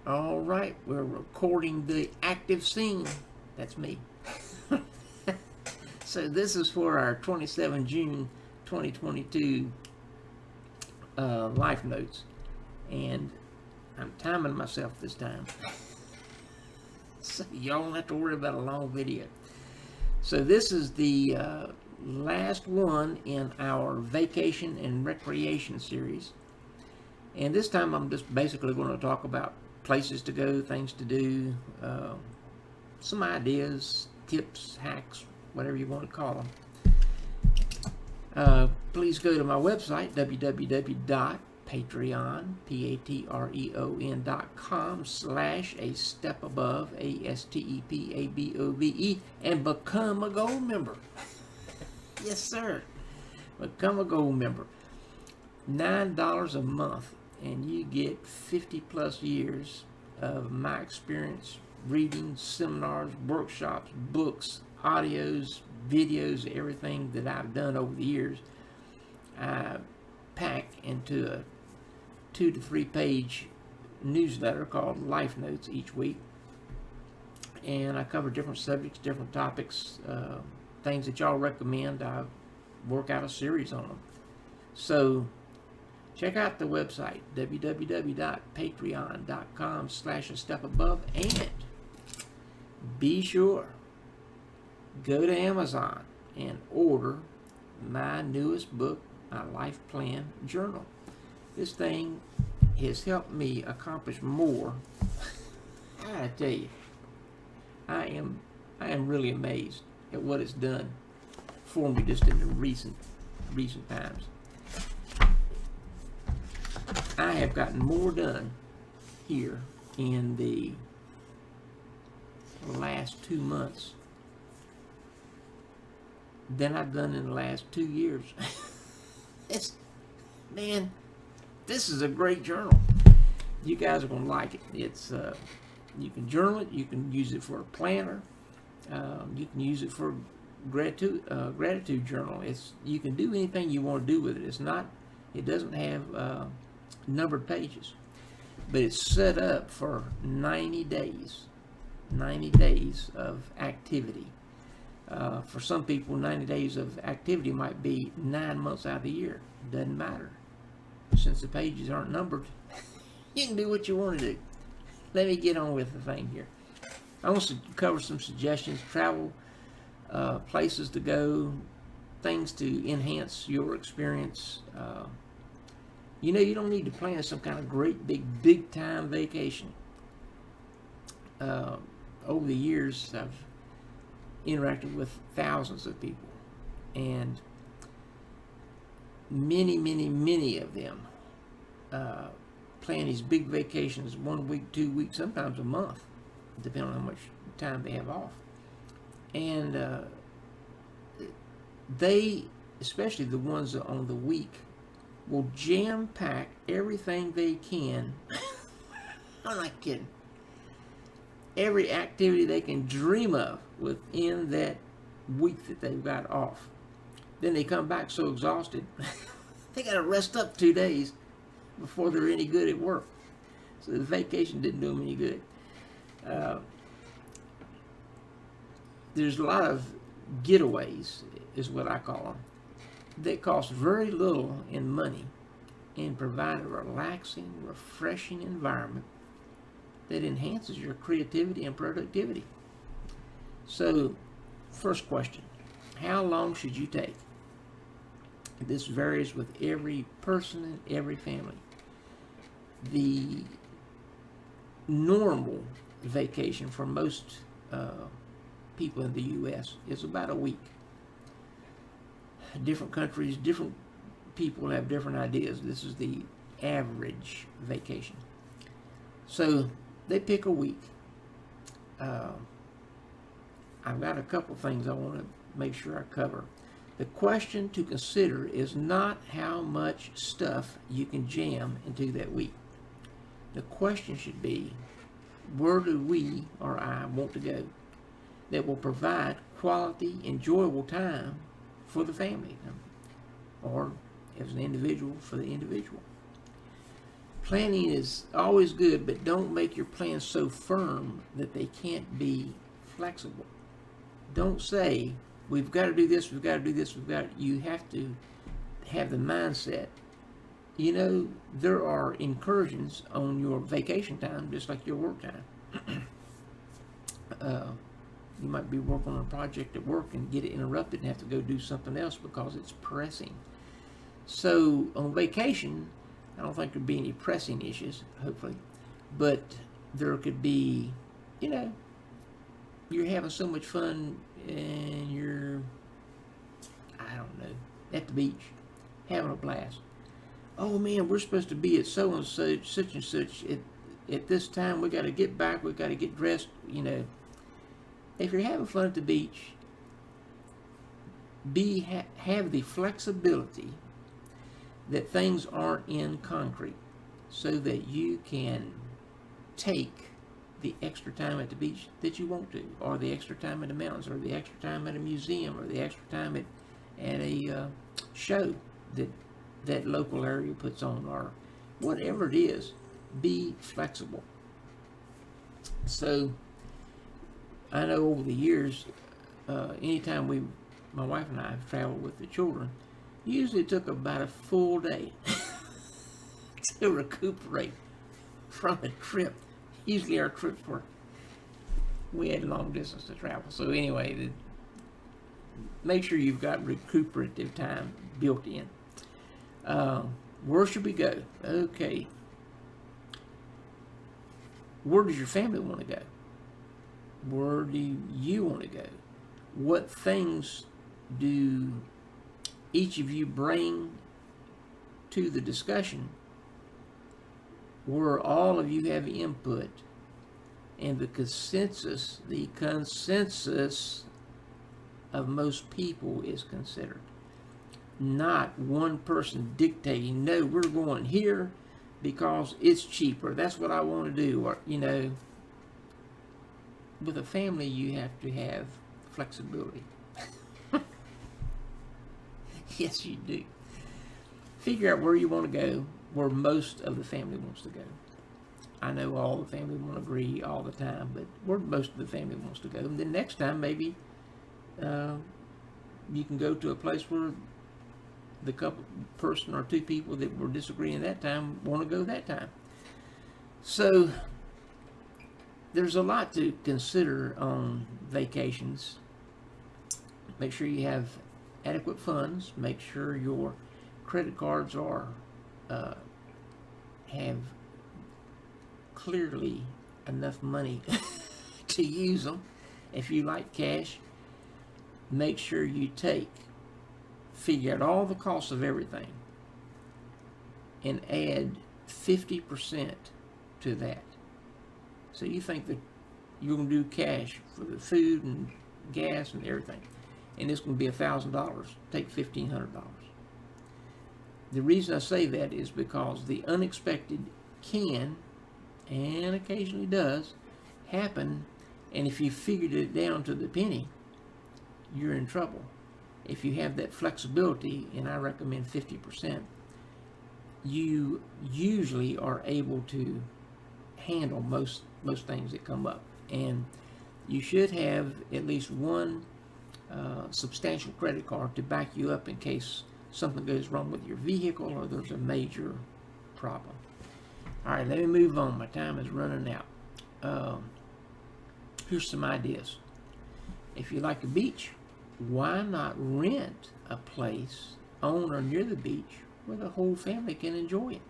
All right, we're recording the active scene. That's me. So this is for our 27 June 2022 life notes, and I'm timing myself this time, so y'all don't have to worry about a long video. So this is the last one in our vacation and recreation series, and this time I'm just basically going to talk about places to go, things to do, some ideas, tips, hacks, whatever you want to call them. Please go to my website, patreon.com/a-step-above, ASTEPABOVE, and become a gold member. Yes, sir. Become a gold member. $9 a month, and you get 50 plus years of my experience reading, seminars, workshops, books, audios, videos, everything that I've done over the years. I pack into a 2 to 3 page newsletter called Life Notes each week, and I cover different subjects, different topics, things that y'all recommend. I work out a series on them. So check out the website, www.patreon.com/a-step-above, and be sure, go to Amazon and order my newest book, my Life Plan Journal. This thing has helped me accomplish more. I tell you, I am really amazed at what it's done for me just in the recent times. I have gotten more done here in the last 2 months than I've done in the last 2 years. Man, this is a great journal. You guys are gonna like it. It's you can journal it. You can use it for a planner. You can use it for gratitude journal. You can do anything you want to do with it. It doesn't have numbered pages, but it's set up for 90 days. 90 days of activity. For some people, 90 days of activity might be 9 months out of the year. Doesn't matter. Since the pages aren't numbered, you can do what you want to do. Let me get on with the thing here. I want to cover some suggestions, travel, places to go, things to enhance your experience. You don't need to plan some kind of great big time vacation. Over the years, I've interacted with thousands of people, and many of them plan these big vacations 1 week, 2 weeks, sometimes a month, depending on how much time they have off. And they, especially the ones on the week, will jam pack everything they can. I'm not kidding. Every activity they can dream of within that week that they've got off. Then they come back so exhausted, they got to rest up 2 days before they're any good at work. So the vacation didn't do them any good. There's a lot of getaways, is what I call them, that cost very little in money and provide a relaxing, refreshing environment that enhances your creativity and productivity. So, first question, how long should you take? This varies with every person and every family. The normal vacation for most people in the U.S. is about a week. Different countries, different people have different ideas. This is the average vacation. So they pick a week. I've got a couple things I want to make sure I cover. The question to consider is not how much stuff you can jam into that week. The question should be, where do we or I want to go that will provide quality, enjoyable time for the family, or as an individual, for the individual. Planning is always good, but don't make your plans so firm that they can't be flexible. Don't say, we've got to do this, we've got to do this, you have to have the mindset. You know, there are incursions on your vacation time, just like your work time. You might be working on a project at work and get it interrupted and have to go do something else because it's pressing. So on vacation, I don't think there'd be any pressing issues, hopefully, but there could be, you know, you're having so much fun and you're, I don't know, at the beach, having a blast. Oh man, we're supposed to be at so and such and such at this time. We got to get back. We got to get dressed. You know, if you're having fun at the beach, have the flexibility that things aren't in concrete, so that you can take the extra time at the beach that you want to, or the extra time in the mountains, or the extra time at a museum, or the extra time at a show that local area puts on, or whatever it is. Be flexible. So I know over the years, anytime my wife and I have traveled with the children, usually took about a full day to recuperate from a trip. Usually our trips we had long distance to travel. So anyway, make sure you've got recuperative time built in. Where should we go? Okay. Where does your family want to go? Where do you want to go? What things do each of you bring to the discussion where all of you have input and the consensus of most people is considered? Not one person dictating, no, we're going here because it's cheaper. That's what I want to do. Or, you know, with a family, you have to have flexibility. Yes, you do. Figure out where you want to go, where most of the family wants to go. I know all the family won't agree all the time, but where most of the family wants to go. And then next time, maybe you can go to a place where the person or two people that were disagreeing that time want to go that time. So there's a lot to consider on vacations. Make sure you have adequate funds. Make sure your credit cards are have clearly enough money to use them. If you like cash, make sure you figure out all the costs of everything and add 50% to that. So you think that you're going to do cash for the food and gas and everything, and it's going to be $1,000. Take $1,500. The reason I say that is because the unexpected can, and occasionally does, happen, and if you figured it down to the penny, you're in trouble. If you have that flexibility, and I recommend 50%, you usually are able to handle most things that come up. And you should have at least one substantial credit card to back you up in case something goes wrong with your vehicle or there's a major problem. All right, let me move on. My time is running out. Here's some ideas. If you like a beach, why not rent a place on or near the beach where the whole family can enjoy it?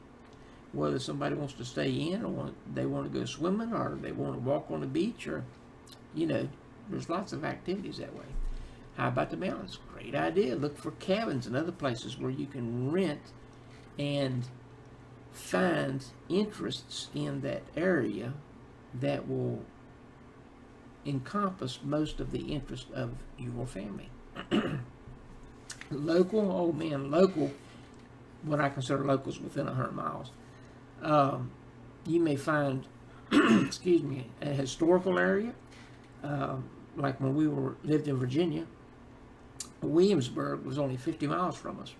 Whether somebody wants to stay in, or they want to go swimming, or they want to walk on the beach, or, you know, there's lots of activities that way. How about the mountains? Great idea. Look for cabins and other places where you can rent and find interests in that area that will encompass most of the interest of your family. Local, oh man, local, what I consider locals within 100 miles. You may find, excuse me, a historical area, like when we lived in Virginia. Williamsburg was only 50 miles from us,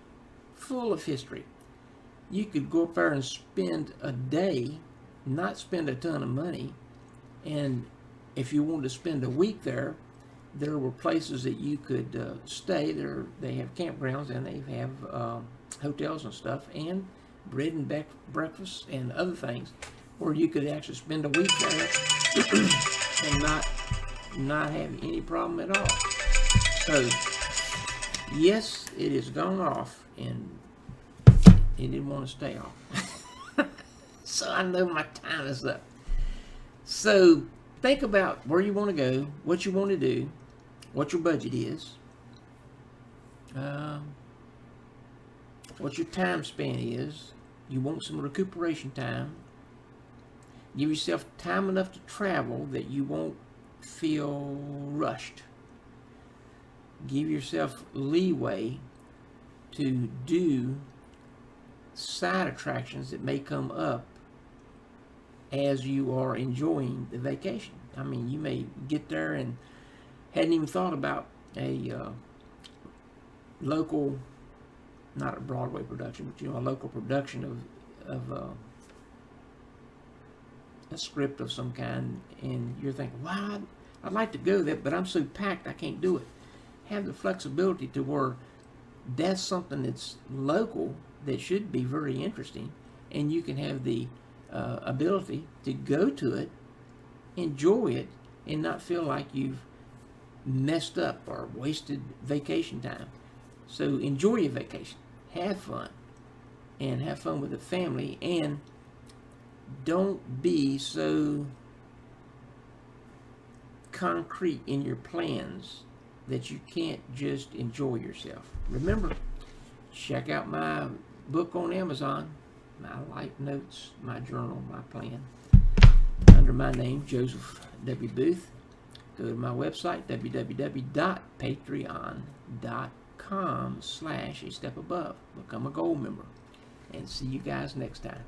full of history. you could go up there and spend a day, not spend a ton of money, and if you wanted to spend a week there, there were places that you could stay. They have campgrounds and they have hotels and stuff, and bread and breakfast and other things, where you could actually spend a week there and not have any problem at all. So yes, it has gone off, and it didn't want to stay off. So I know my time is up. So think about where you want to go, what you want to do, what your budget is, what your time span is. You want some recuperation time. Give yourself time enough to travel that you won't feel rushed. Give yourself leeway to do side attractions that may come up as you are enjoying the vacation. I mean, you may get there and hadn't even thought about a local, not a Broadway production, but a local production of a script of some kind, and you're thinking, wow, I'd like to go there, but I'm so packed I can't do it. Have the flexibility to where that's something that's local that should be very interesting, and you can have the ability to go to it, enjoy it, and not feel like you've messed up or wasted vacation time. So enjoy your vacation, have fun, and have fun with the family, and don't be so concrete in your plans that you can't just enjoy yourself. Remember, check out my book on Amazon, my life notes, my journal, my plan, under my name, Joseph W. Booth. Go to my website, www.patreon.com/a step above. Become a gold member. And see you guys next time.